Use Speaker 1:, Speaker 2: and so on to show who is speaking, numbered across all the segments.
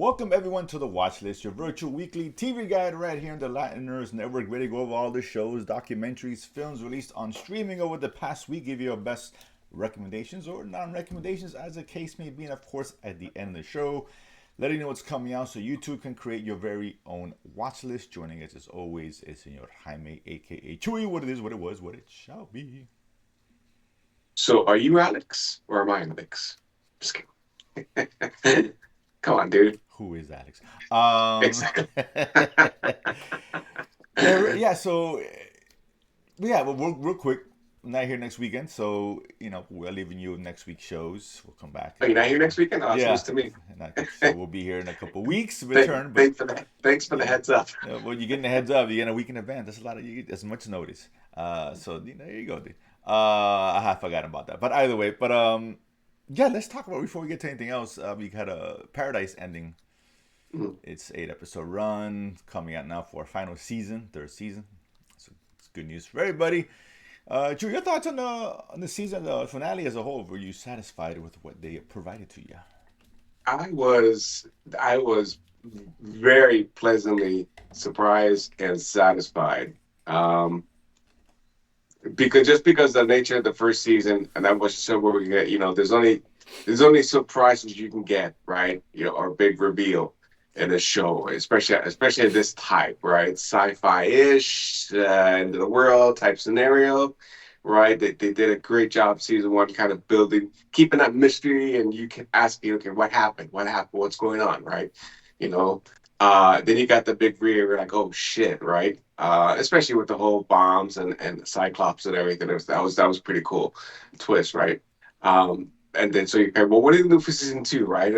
Speaker 1: Welcome everyone to the Watchlist, your virtual weekly TV guide right here on the Latiners Network, ready to go over all the shows, documentaries, films released on streaming over the past week, give you our best recommendations or non-recommendations as the case may be, and of course at the end of the show, letting you know what's coming out so you too can create your very own watch list. Joining us as always is Senor Jaime, aka Chewy. What it is, what it was, what it shall be.
Speaker 2: So are you Alex or am I Alex? Just kidding. Come on, dude.
Speaker 1: Who is Alex? Um,
Speaker 2: Exactly.
Speaker 1: yeah. So yeah, well, real quick. I'm not here next weekend, so we're leaving you next week's shows. We'll come back.
Speaker 2: Are you not here next weekend? Oh, that's
Speaker 1: Yeah,
Speaker 2: news to me.
Speaker 1: so we'll be here in a couple weeks.
Speaker 2: Thank,
Speaker 1: Return, but
Speaker 2: thanks for the thanks for the
Speaker 1: yeah,
Speaker 2: heads up.
Speaker 1: well, you're getting a heads up. You're getting a week in advance. That's a lot of you get as much notice. So there you go, dude. I had forgotten about that, but either way, yeah, let's talk about before we get to anything else. We had a Paradise ending.
Speaker 2: Mm.
Speaker 1: It's 8 episode run coming out now for our final season, third season. So it's good news for everybody. Drew, your thoughts on the season, the finale as a whole? Were you satisfied with what they provided to you?
Speaker 2: I was very pleasantly surprised and satisfied. Um, because the nature of the first season, and that was so where we get, there's only surprises you can get, right? Or big reveal in a show, especially of this type, right? Sci-fi-ish, end of the world type scenario, right? They did a great job season one, kind of building, keeping that mystery, and you can ask, okay, what happened? What happened? What's going on, right? You know, then you got the big rear, you're like, oh shit, right? Especially with the whole bombs and Cyclops and everything. That was pretty cool twist, right? And then so you kind of, well, what are you gonna do for season two, right?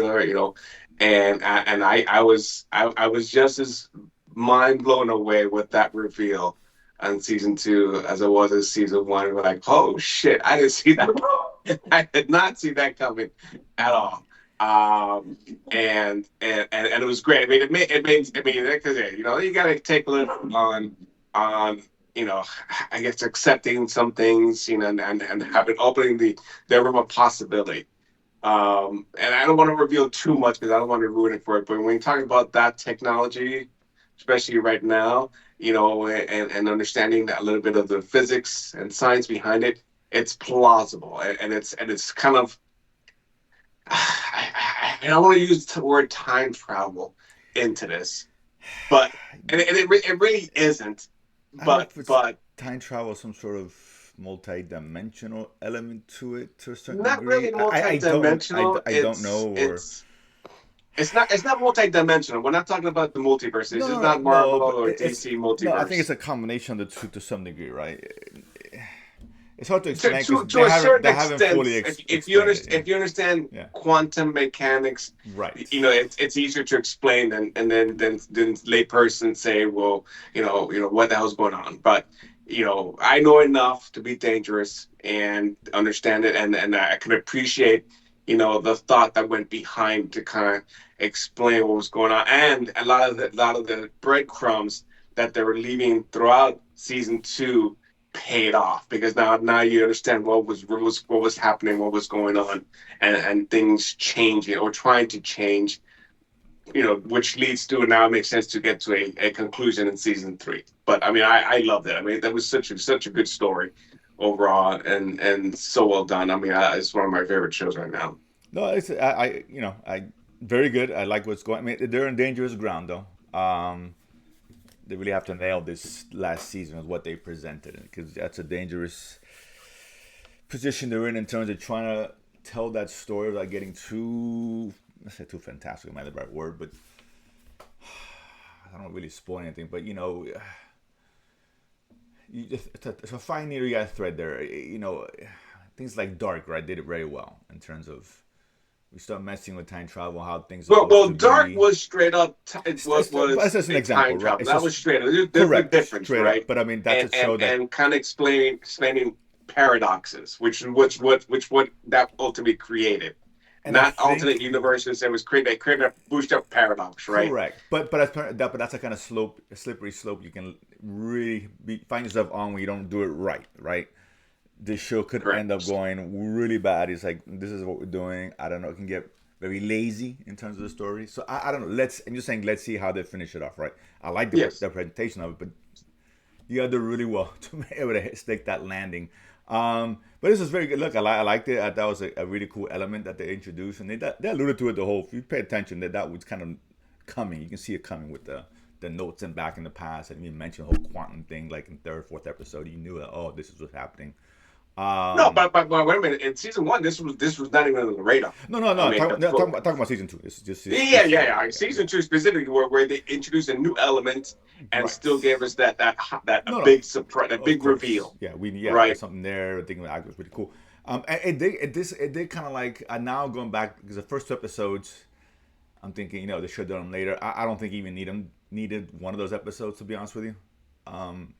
Speaker 2: And I was just as mind blown away with that reveal on season two as I was in season one. We're like, oh shit, I didn't see that. I did not see that coming at all. Um, and it was great. I mean, because you got to take a little on I guess accepting some things, and having opening the room of possibility. And I don't want to reveal too much because I don't want to ruin it for it. But when you talk about that technology, especially right now, and understanding that a little bit of the physics and science behind it, it's plausible, and it's kind of I don't want to use the word time travel into this, but it really isn't.
Speaker 1: I don't know if it's
Speaker 2: But
Speaker 1: time travel, some sort of multi-dimensional element to it to a certain
Speaker 2: not
Speaker 1: degree.
Speaker 2: really
Speaker 1: I don't
Speaker 2: multi-dimensional.
Speaker 1: I don't know or
Speaker 2: It's not multi-dimensional. We're not talking about the multiverse. This is not
Speaker 1: no,
Speaker 2: Marvel
Speaker 1: but
Speaker 2: or
Speaker 1: it's
Speaker 2: DC
Speaker 1: no. I think it's
Speaker 2: multiverse.
Speaker 1: a combination of the two to some degree, right? It's hard to
Speaker 2: To,
Speaker 1: explain because
Speaker 2: to, to a certain
Speaker 1: they haven't
Speaker 2: extent,
Speaker 1: fully
Speaker 2: if you
Speaker 1: explained it.
Speaker 2: understand,
Speaker 1: Yeah,
Speaker 2: if you understand
Speaker 1: yeah,
Speaker 2: quantum mechanics,
Speaker 1: right.
Speaker 2: it's easier to explain than layperson say, well, what the hell's going on. But I know enough to be dangerous and understand it, and I can appreciate the thought that went behind to kind of explain what was going on, and a lot of the breadcrumbs that they were leaving throughout season two paid off because now you understand what was happening, what was going on, and things changing or trying to change, which leads to now it makes sense to get to a conclusion in season three. But I mean, I love that. I mean, that was such a good story overall, and so well done. I mean, it's one of my favorite shows right now.
Speaker 1: No, it's I very good. I like what's going. I mean, they're in dangerous ground though. They really have to nail this last season with what they presented because that's a dangerous position they're in terms of trying to tell that story without getting too, let's say too fantastic, am I the right word, but I don't really spoil anything, but it's a fine area thread there. Things like Dark, right, did it very well in terms of we start messing with time travel, how things are supposed
Speaker 2: Well,
Speaker 1: to
Speaker 2: Dark
Speaker 1: be.
Speaker 2: was straight up. It was
Speaker 1: That's
Speaker 2: was
Speaker 1: just an
Speaker 2: a
Speaker 1: example,
Speaker 2: time
Speaker 1: right?
Speaker 2: travel.
Speaker 1: It's
Speaker 2: That was
Speaker 1: just
Speaker 2: straight up. There's a
Speaker 1: correct,
Speaker 2: difference,
Speaker 1: straight up.
Speaker 2: right?
Speaker 1: But I mean, that's
Speaker 2: And
Speaker 1: a
Speaker 2: and
Speaker 1: show that
Speaker 2: and kind of explaining paradoxes, which what that ultimately created,
Speaker 1: and I
Speaker 2: not
Speaker 1: think
Speaker 2: alternate universes. It was created. They created a boost up paradox, right?
Speaker 1: correct, but that's a kind of a slippery slope you can really find yourself on when you don't do it right, right? This show could end up
Speaker 2: Correct.
Speaker 1: going really bad. It's like this is what we're doing. I don't know. It can get very lazy in terms of the story. So I don't know. I'm just saying, let's see how they finish it off, right? I like
Speaker 2: Yes.
Speaker 1: the presentation of it, but you got to do really well to be able to stick that landing. But this is very good. Look, I liked it. I thought it was a really cool element that they introduced, and they alluded to it the whole. If you pay attention, that was kind of coming. You can see it coming with the notes and back in the past, and you mentioned the whole quantum thing, like in third, fourth episode. You knew that, oh, this is what's happening.
Speaker 2: No,
Speaker 1: Um,
Speaker 2: but wait a minute. In season one, this was not even on the radar.
Speaker 1: no.
Speaker 2: I mean,
Speaker 1: Talking about season two. It's just
Speaker 2: yeah. Season two specifically, where they introduced a new element and
Speaker 1: right.
Speaker 2: still gave us that a
Speaker 1: No,
Speaker 2: big surprise, a
Speaker 1: of
Speaker 2: big
Speaker 1: course.
Speaker 2: reveal.
Speaker 1: Yeah, there's
Speaker 2: Right.
Speaker 1: something there. I think the actor was pretty cool. And it did kind of like now going back because the first two episodes, I'm thinking they should have done them later. I don't think even needed one of those episodes, to be honest with you. Um,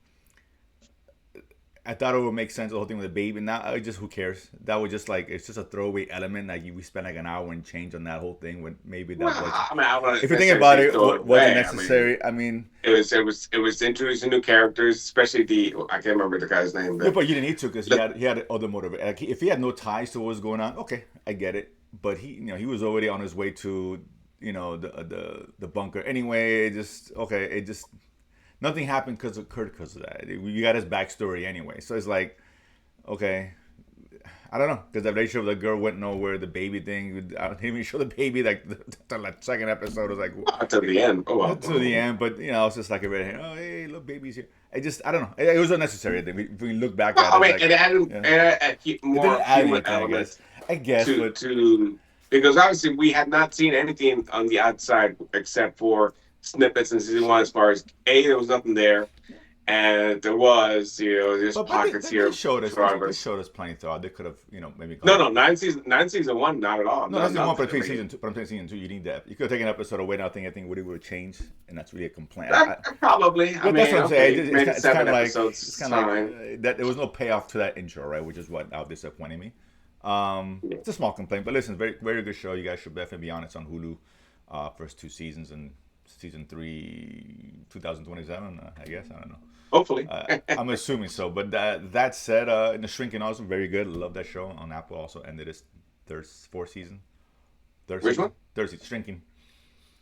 Speaker 1: I thought it would make sense, the whole thing with the baby. Now, just who cares? That was just like, it's just a throwaway element. Like, we spent like an hour and change on that whole thing when maybe that
Speaker 2: Well,
Speaker 1: was.
Speaker 2: I mean, I want
Speaker 1: If you
Speaker 2: to
Speaker 1: think about it,
Speaker 2: throw it
Speaker 1: was it
Speaker 2: away.
Speaker 1: necessary? I mean,
Speaker 2: It was introducing new characters, especially I can't remember the guy's name,
Speaker 1: yeah,
Speaker 2: but
Speaker 1: but you didn't need to because he had other motive. Like, if he had no ties to what was going on, okay, I get it. But he was already on his way to the bunker anyway. It just nothing happened because of that. You got his backstory anyway, so it's like, okay, I don't know, because the relationship with the girl went nowhere. The baby thing, I didn't even show the baby like the second episode. Was like
Speaker 2: to the end. Oh, well.
Speaker 1: to the end, but it's just like a red hand. Oh, hey, little baby's here. I don't know. It was unnecessary. If we look back
Speaker 2: Well,
Speaker 1: at
Speaker 2: I
Speaker 1: it,
Speaker 2: mean,
Speaker 1: like,
Speaker 2: it added,
Speaker 1: yeah.
Speaker 2: more
Speaker 1: It didn't add
Speaker 2: human
Speaker 1: anything,
Speaker 2: elements
Speaker 1: I guess,
Speaker 2: to
Speaker 1: but
Speaker 2: to because obviously we had not seen anything on the outside except for snippets in season one. As far as there was nothing there, and there was there's
Speaker 1: but they,
Speaker 2: pockets
Speaker 1: they,
Speaker 2: here
Speaker 1: they
Speaker 2: of
Speaker 1: showed us they
Speaker 2: survivors.
Speaker 1: showed us plenty thought. They could have maybe
Speaker 2: No,
Speaker 1: gone.
Speaker 2: no, nine season one, not at all.
Speaker 1: No,
Speaker 2: No,
Speaker 1: that's the one.
Speaker 2: nothing.
Speaker 1: But
Speaker 2: I
Speaker 1: between
Speaker 2: mean,
Speaker 1: season two, but I'm saying season two, you need that. You could have taken an episode away. Now I think Woody would have changed, and that's really a complaint.
Speaker 2: probably. I
Speaker 1: But
Speaker 2: mean,
Speaker 1: that's what I'm saying.
Speaker 2: okay, maybe
Speaker 1: It's
Speaker 2: seven
Speaker 1: kind of like
Speaker 2: episodes. Fine.
Speaker 1: that. There was no payoff to that intro, right? Which is what now disappointed me. It's a small complaint, but listen, very very good show. You guys should definitely be on it. It's on Hulu. First two seasons and season 3, 2027. I guess I don't know.
Speaker 2: Hopefully.
Speaker 1: I'm assuming so. But that said, in the Shrinking also very good. Love that show on Apple. Also ended its fourth season.
Speaker 2: Which one?
Speaker 1: Third season. Shrinking.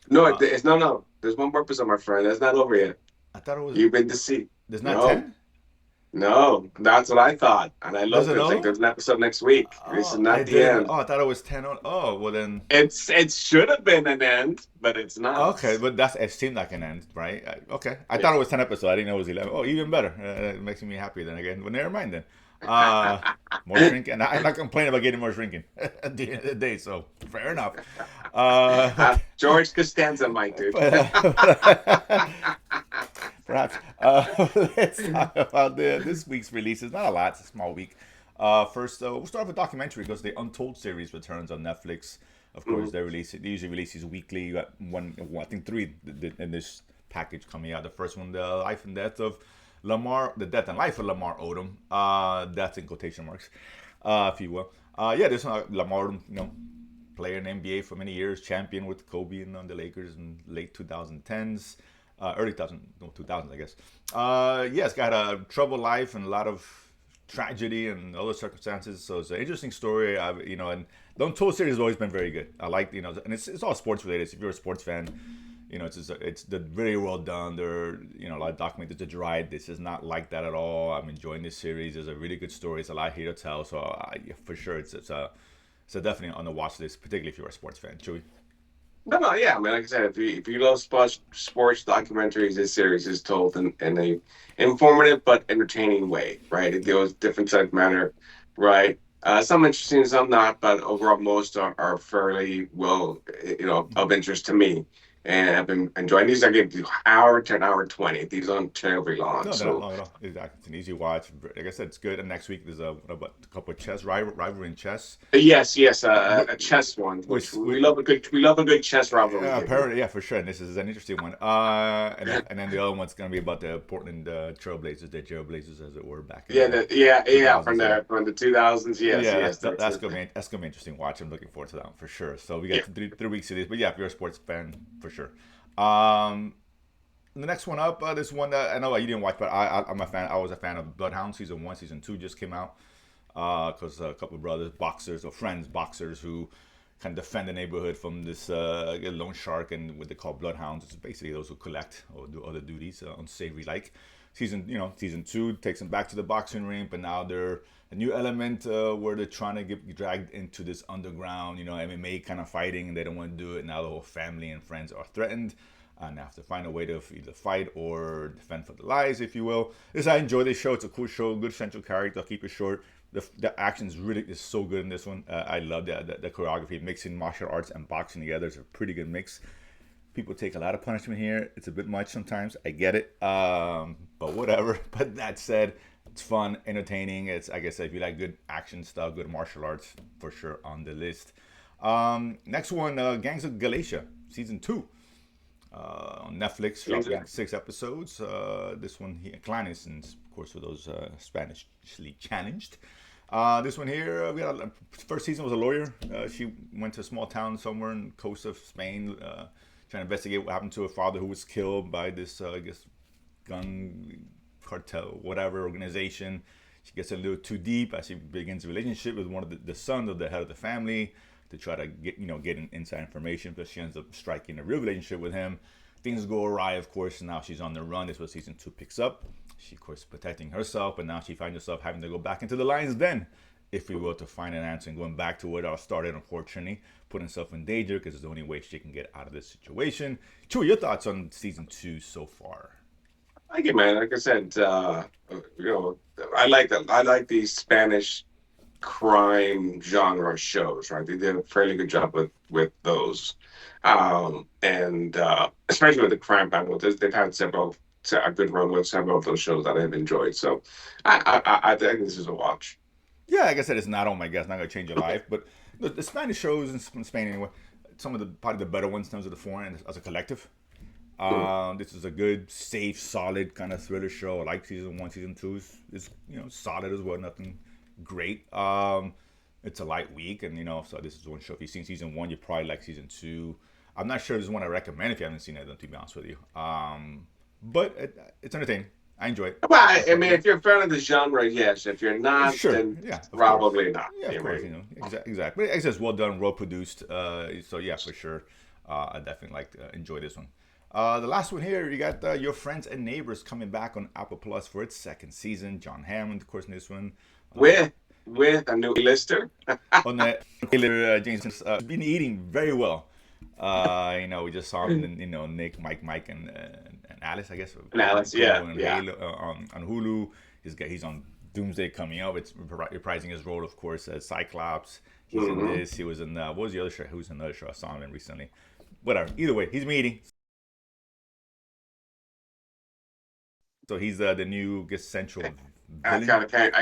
Speaker 2: No, it's no. There's one more episode, my friend. That's not over yet.
Speaker 1: I thought it was.
Speaker 2: You've been deceived.
Speaker 1: There's not
Speaker 2: No.
Speaker 1: 10.
Speaker 2: No, that's what I thought, and I love
Speaker 1: Does it
Speaker 2: it. Like
Speaker 1: all?
Speaker 2: there's an episode next week. This is
Speaker 1: Oh, I
Speaker 2: not the
Speaker 1: didn't.
Speaker 2: end.
Speaker 1: Oh, I thought it was 10. Oh, well then.
Speaker 2: It should have been an end, but it's not.
Speaker 1: Okay, but it seemed like an end, right? Okay, I
Speaker 2: Yeah.
Speaker 1: thought it was 10 episodes. I didn't know it was 11. Oh, even better. It makes me happy then again. But never mind then. More shrinking. And I'm not complaining about getting more shrinking at the end of the day. So fair enough.
Speaker 2: George Costanza might do.
Speaker 1: Perhaps. Let's talk about this week's releases. Not a lot. It's a small week. First, we'll start with documentary because the Untold series returns on Netflix. Of course, they usually release these weekly. You got I think 3 in this package coming out. The first one, the life and death of Lamar, the death and life of Lamar Odom. That's in quotation marks, if you will. This one, Lamar Odom, player in NBA for many years, champion with Kobe and on the Lakers in late 2010s. Early 2000s, I guess. It's got a troubled life and a lot of tragedy and other circumstances. So it's an interesting story. And the Untold series has always been very good. I like, and it's all sports related. So if you're a sports fan, it's the very well done. There, a lot of documentaries to dry. This is not like that at all. I'm enjoying this series. There's a really good story. It's a lot here to tell. So for sure, it's definitely on the watch list, particularly if you're a sports fan. Chewy.
Speaker 2: No, yeah. I mean, like I said, if you love sports documentaries, this series is told in a informative but entertaining way, right? It goes different subject matter, right? Some interesting, some not, but overall, most are fairly well, of interest to me. And I've been enjoying these. I give you hour to an hour 20. These aren't terribly long.
Speaker 1: No, they're
Speaker 2: So
Speaker 1: not long at all. Exactly. It's an easy watch. Like I said, it's good. And next week there's a couple of chess rivalry in chess.
Speaker 2: yes, a chess one, which we love a good chess rivalry.
Speaker 1: Apparently, yeah, for sure. And this is an interesting one. And then the other one's gonna be about the Portland Trailblazers, the Trailblazers, as it were, back. In
Speaker 2: from the
Speaker 1: 2000s,
Speaker 2: 2000s. Yes.
Speaker 1: that's gonna be an interesting watch. I'm looking forward to that one for sure. So we got 3 weeks of this. But yeah, if you're a sports fan, for sure. The next one up, this one that I know you didn't watch, but I'm a fan. I was a fan of Bloodhounds. Season 1, Season 2 just came out. Because a couple of brothers, boxers, who kind of defend the neighborhood from this loan shark and what they call bloodhounds. It's basically those who collect or do other duties, unsavory like. Season 2 takes them back to the boxing ring, but now they're a new element where they're trying to get dragged into this underground, MMA kind of fighting, and they don't want to do it. Now the whole family and friends are threatened, and have to find a way to either fight or defend for their lives, if you will. I enjoy this show. It's a cool show, good central character. I'll keep it short. The action is so good in this one. I love the choreography, mixing martial arts and boxing together. It's a pretty good mix. People take a lot of punishment here. It's a bit much sometimes. I get it, but whatever. But that said, it's fun, entertaining. It's, like I said, if you like good action stuff, good martial arts, for sure on the list. Next one, Gangs of Galacia, season 2. On Netflix, dropping 6 episodes. This one here, Clanis, and of course for those Spanishly challenged. This one here, we got first season was a lawyer. She went to a small town somewhere in the coast of Spain, trying to investigate what happened to her father, who was killed by this, gun cartel, whatever organization. She gets a little too deep as she begins a relationship with one of the sons of the head of the family to try to get inside information, but she ends up striking a real relationship with him. Things go awry, of course, and now she's on the run. This is what season 2 picks up. She, of course, protecting herself, but now she finds herself having to go back into the lion's den, if we will, to find an answer, and going back to where it all started, unfortunately, putting herself in danger because it's the only way she can get out of this situation. Chewy, your thoughts on season 2 so far?
Speaker 2: I like it, man. Like I said, I like that. I like these Spanish crime genre shows, right? They did a fairly good job with those, and especially with the crime panel, they've had a good run with several of those shows that I've enjoyed. So I think this is a watch.
Speaker 1: Yeah, like I said, it's not, oh my God, it's not going to change your life, but the Spanish shows in Spain anyway, some of probably the better ones in terms of the foreign as a collective. This is a good, safe, solid kind of thriller show. I like season 1, season 2 is solid as well. Nothing great. It's a light week, and so this is one show. If you've seen season 1, you probably like season 2. I'm not sure this is one I recommend if you haven't seen it, to be honest with you. But it's entertaining. I enjoy it.
Speaker 2: Well, I mean, if you're a fan of the genre, yes. If you're not,
Speaker 1: sure.
Speaker 2: then
Speaker 1: Yeah,
Speaker 2: probably not.
Speaker 1: Yeah, of course, exactly. But it's just well done, well produced. So yeah, for sure, I definitely enjoy this one. The last one here, you got Your Friends and Neighbors coming back on Apple Plus for its 2nd season. John Hammond, of course, in this one.
Speaker 2: With a new lister.
Speaker 1: On the James been eating very well. We just saw him in Nick, Mike, and Alice, I guess.
Speaker 2: And Alice, yeah.
Speaker 1: On Hulu. He's on Doomsday coming up. It's reprising his role, of course, as Cyclops. He's in this. He was in, what was the other show? Who was in another show? I saw him in recently. Whatever. Either way, he's meeting. So he's the new central villain.
Speaker 2: I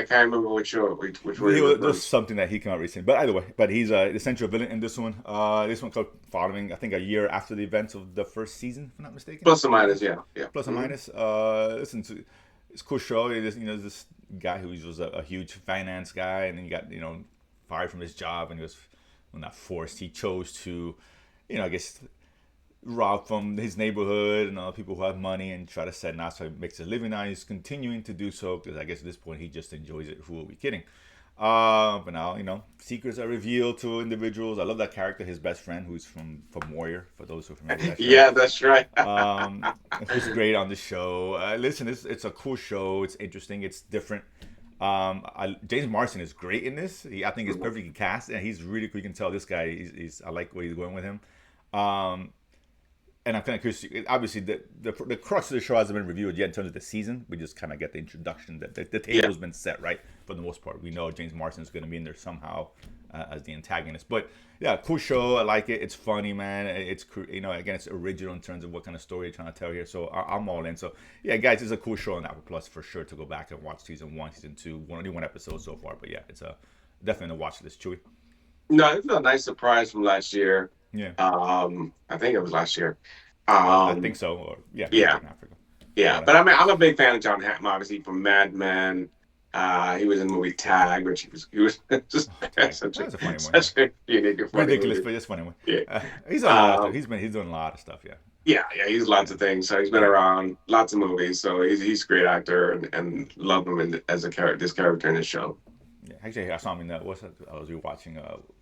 Speaker 2: can't remember which one.
Speaker 1: There's something that he came out recently, but either way, he's the central villain in this one. This one following, I think, a year after the events of the first season, if I'm not mistaken.
Speaker 2: Plus or minus, yeah.
Speaker 1: Plus or minus. Listen, it's a cool show. This guy who was a huge finance guy, and then he got fired from his job, and he was not forced. He chose to, I guess, rob from his neighborhood and other people who have money and try to set out so he makes a living. Now he's continuing to do so because I guess at this point he just enjoys it. Who are we kidding? But now, secrets are revealed to individuals. I love that character, his best friend, who's from Warrior, for those who remember that show.
Speaker 2: Yeah, that's right.
Speaker 1: Who's great on the show. Listen, it's a cool show. It's interesting. It's different. James Marsden is great in this. I think he's perfectly cast, and he's really cool. You can tell this guy, I like where he's going with him. And I'm kind of curious. Obviously, the crux of the show hasn't been reviewed yet in terms of the season. We just kind of get the introduction that the table's been set, right? For the most part, we know James Marsden is going to be in there somehow as the antagonist. But yeah, cool show. I like it. It's funny, man. It's again, it's original in terms of what kind of story you're trying to tell here. So I'm all in. So yeah, guys, it's a cool show on Apple Plus for sure to go back and watch season 1, season 2. Only one episode so far, but yeah, it's definitely a watch list. Chewy.
Speaker 2: No, it was a nice surprise from last year.
Speaker 1: Yeah.
Speaker 2: I think it was last year.
Speaker 1: I think so. Or
Speaker 2: yeah.
Speaker 1: Africa.
Speaker 2: Yeah, but I'm a big fan of John Hamm, obviously from Mad Men. He was in the movie Tag, which he was just such a unique and funny
Speaker 1: ridiculous,
Speaker 2: movie.
Speaker 1: but just funny one.
Speaker 2: Yeah,
Speaker 1: he's on a lot of stuff. He's doing a lot of stuff.
Speaker 2: Yeah, he's lots of things. So he's been around lots of movies. So he's a great actor, and love him as this character in the show.
Speaker 1: Yeah, actually, I saw him in I was rewatching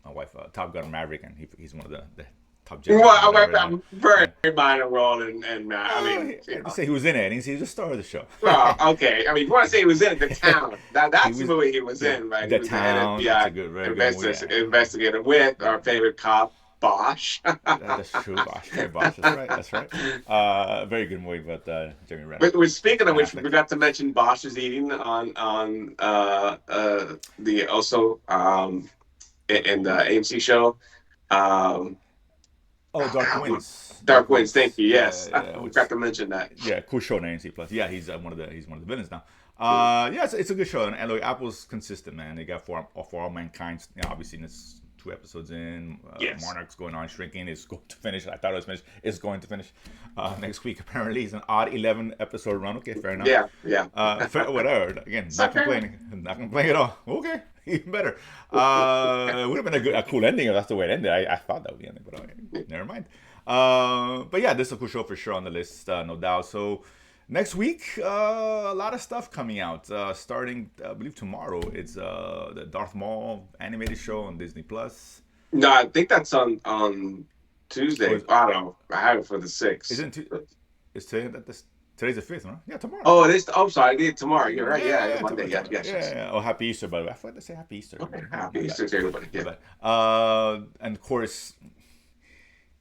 Speaker 1: my wife Top Gun Maverick, and he's one of the top generals and
Speaker 2: Well,
Speaker 1: whatever. And,
Speaker 2: I'm very
Speaker 1: yeah.
Speaker 2: minor role, and I mean,
Speaker 1: I just say he was in it, and he's the star of the show.
Speaker 2: well, okay. I mean, you want to say he was in The Town?
Speaker 1: He
Speaker 2: That's the
Speaker 1: was
Speaker 2: movie he was in, right? He
Speaker 1: the
Speaker 2: was the head
Speaker 1: town. That's a
Speaker 2: FBI
Speaker 1: very good movie. Yeah.
Speaker 2: investigator with our favorite cop, Bosch.
Speaker 1: That's true, Bosch. Hey, Bosch. That's right. That's right. Very good movie, but Jeremy Renner.
Speaker 2: But speaking of
Speaker 1: Ben
Speaker 2: which, we
Speaker 1: Affleck.
Speaker 2: forgot to mention Bosch is eating the also in the AMC show. Um,
Speaker 1: Oh, Dark
Speaker 2: God,
Speaker 1: Winds.
Speaker 2: Dark Winds. Thank you.
Speaker 1: Yeah,
Speaker 2: Yes, I
Speaker 1: yeah. Which
Speaker 2: forgot to mention that.
Speaker 1: yeah, cool show on AMC Plus. Yeah, he's one of the villains now. Yeah, it's a good show, and look, Apple's consistent, man. They got for all mankind. You know, obviously, it's 2 episodes in.
Speaker 2: Yes.
Speaker 1: Monarch's going on shrinking. It's going to finish. I thought it was finished. It's going to finish next week. Apparently, it's an odd 11 episode run. Okay, fair enough.
Speaker 2: Yeah.
Speaker 1: Whatever. Again, not
Speaker 2: Okay.
Speaker 1: complaining. Not complaining at all. Okay, even better. It would have been a cool ending if that's the way it ended. I thought that would be the ending, but never mind. But yeah, this is a cool show for sure on the list, no doubt. So next week, a lot of stuff coming out. Starting, I believe tomorrow, it's the Darth Maul animated show on Disney Plus.
Speaker 2: No, I think that's on Tuesday. I don't know. I have it for the 6th.
Speaker 1: Is today today's the 5th, right? Yeah, tomorrow.
Speaker 2: Oh, it is. Oh, sorry, I did tomorrow. You're right. Yeah, Monday.
Speaker 1: tomorrow.
Speaker 2: Yes.
Speaker 1: Yeah. Oh, happy Easter, by the way. I forgot to say happy Easter.
Speaker 2: Okay, happy Easter to everybody. Yeah.
Speaker 1: And of course,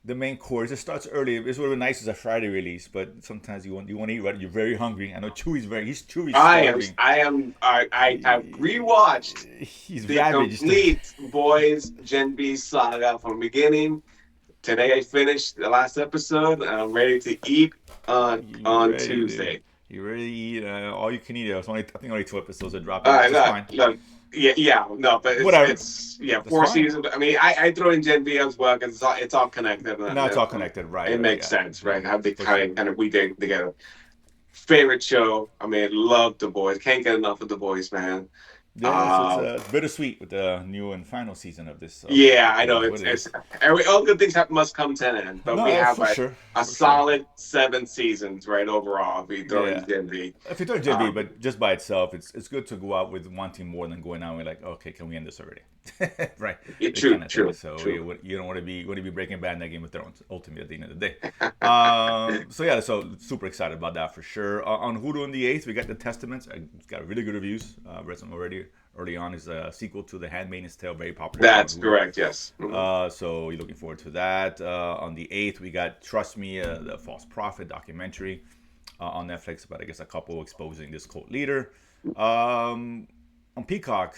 Speaker 1: the main course, it starts early. It's would be nice as a Friday release, but sometimes you want to eat right. You're very hungry. I know Chewy's starving.
Speaker 2: I have rewatched
Speaker 1: He's
Speaker 2: the
Speaker 1: ravaged.
Speaker 2: complete Boys Gen V saga from beginning. Today I finished the last episode, and I'm ready to eat on Tuesday.
Speaker 1: You ready to eat all you can eat. I think only 2 episodes are dropping. Which is fine.
Speaker 2: No, but
Speaker 1: Whatever.
Speaker 2: it's 4 seasons. I mean, I throw in Gen V as well because it's all connected.
Speaker 1: No, it's all connected, right?
Speaker 2: It makes sense, right? How they kind of weave together. Favorite show. I mean, love The Boys. Can't get enough of The Boys, man.
Speaker 1: Yeah, so it's bittersweet with the new and final season of this.
Speaker 2: I know. All good things must come to an end, but we have a solid 7 seasons, right, overall. If you throw in Gen V.
Speaker 1: If you throw in Gen V, but just by itself, it's good to go out with wanting more than going out with like, okay, can we end this already? Right.
Speaker 2: True.
Speaker 1: So
Speaker 2: true.
Speaker 1: you don't want to be Breaking Bad in that Game of Thrones, ultimately at the end of the day. So super excited about that for sure. On Hulu on the 8th, we got The Testaments. I got really good reviews. Read some already. Early on is a sequel to The Handmaid's Tale, very popular.
Speaker 2: That's correct, yes.
Speaker 1: Mm-hmm. So you're looking forward to that. On the 8th, we got Trust Me, the False Prophet documentary on Netflix about, I guess, a couple exposing this cult leader. On Peacock,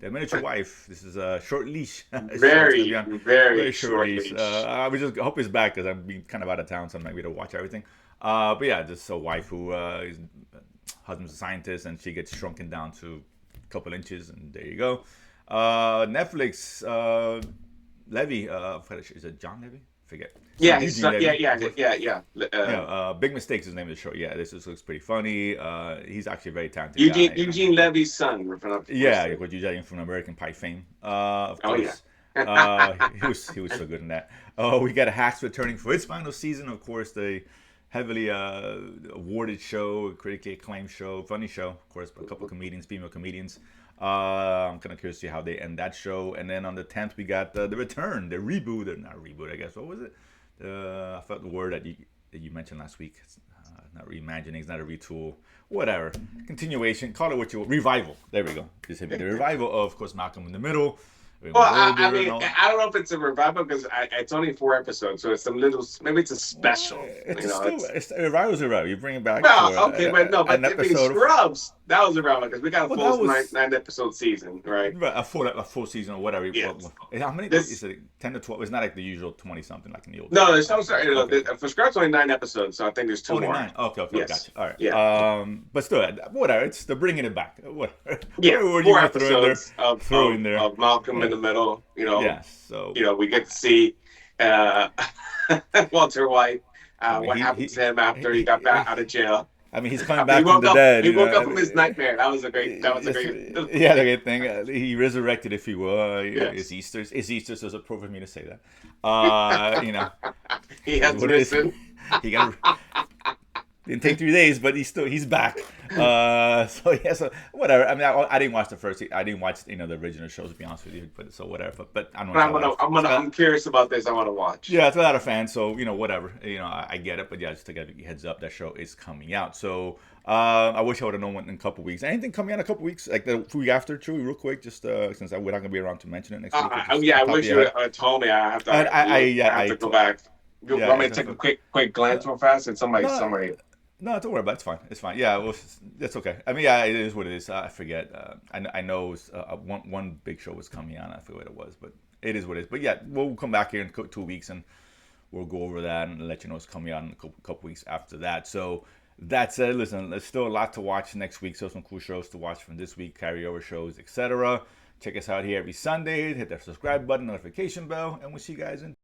Speaker 1: The Miniature Wife. This is a short leash.
Speaker 2: very short leash.
Speaker 1: I just hope it's back because I'm being kind of out of town, so I'm not going to watch everything. But yeah, just a wife who is husband's a scientist, and she gets shrunken down to couple inches, and there you go. Netflix, Levy, is it John Levy? Forget.
Speaker 2: Yeah,
Speaker 1: Big Mistakes is the name of the show. Yeah, this looks pretty funny. He's actually a very talented guy.
Speaker 2: Eugene Levy's son.
Speaker 1: Yeah, what you judging from American Pie fame. Of course. He was so good in that. We got Hacks returning for its final season. Of course, the heavily awarded show, critically acclaimed show, funny show, of course, a couple of female comedians. I'm kind of curious to see how they end that show. And then on the 10th, we got the return, the reboot, or not reboot, I guess. What was it? I forgot the word that you mentioned last week. It's not reimagining, it's not a retool, whatever. Continuation, call it what you want. Revival. There we go. Just hit me. The revival of course, Malcolm in the Middle.
Speaker 2: Well, I mean, I don't know if it's a revival because it's only 4 episodes, so it's some little. Maybe it's a special.
Speaker 1: It's a revival's a revival. You bring it back.
Speaker 2: Well, okay, but
Speaker 1: an episode.
Speaker 2: Scrubs, that was a revival because we got a full 9 episode season, right?
Speaker 1: A full season or whatever.
Speaker 2: Yes.
Speaker 1: How many? Is it 10 to 12? It's not like the usual 20 something like in the old.
Speaker 2: No, there's no. Sorry, for Scrubs only 9 episodes, so I think there's 2
Speaker 1: only
Speaker 2: more.
Speaker 1: 9. Okay,
Speaker 2: yes.
Speaker 1: Gotcha. All right.
Speaker 2: Yeah.
Speaker 1: But still, whatever. They're bringing it back. Whatever.
Speaker 2: Yeah. 4 episodes of Malcolm in the Middle.
Speaker 1: Yes. So
Speaker 2: we get to see Walter White. What happened to him after he got back out of jail?
Speaker 1: I mean, he's coming back from the dead.
Speaker 2: He woke up from his nightmare. That was a great.
Speaker 1: Yeah, the great thing. He resurrected, if you will.
Speaker 2: Yes.
Speaker 1: It's Easter, so it's appropriate for me to say that.
Speaker 2: He has risen.
Speaker 1: He got. Didn't take 3 days, but he's back. So yeah, so whatever. I mean, I didn't watch the first. I didn't watch the original shows, to be honest with you. But so whatever. But I know
Speaker 2: But I'm curious about this. I want to watch.
Speaker 1: yeah, it's a lot of fans. So whatever. I get it. But yeah, just to get a heads up, that show is coming out. So I wish I would have known in a couple weeks. Anything coming out in a couple weeks, like the week after, Chewy, real quick, just since we're not gonna be around to mention it next week. Just
Speaker 2: Yeah, I
Speaker 1: top of
Speaker 2: wish
Speaker 1: your
Speaker 2: you
Speaker 1: head.
Speaker 2: told me. I have to.
Speaker 1: I
Speaker 2: I have to go back. You
Speaker 1: yeah,
Speaker 2: want me to take a quick glance real fast? And
Speaker 1: no,
Speaker 2: somebody.
Speaker 1: no, don't worry about it. It's fine. It's fine. Yeah, well, that's okay. I mean, yeah, it is what it is. I forget. I know one big show was coming on. I forget what it was, but it is what it is. But yeah, we'll come back here in 2 weeks and we'll go over that and let you know what's coming out in a couple weeks after that. So that said, listen, there's still a lot to watch next week. So some cool shows to watch from this week, carryover shows, etc. Check us out here every Sunday. Hit that subscribe button, notification bell, and we'll see you guys in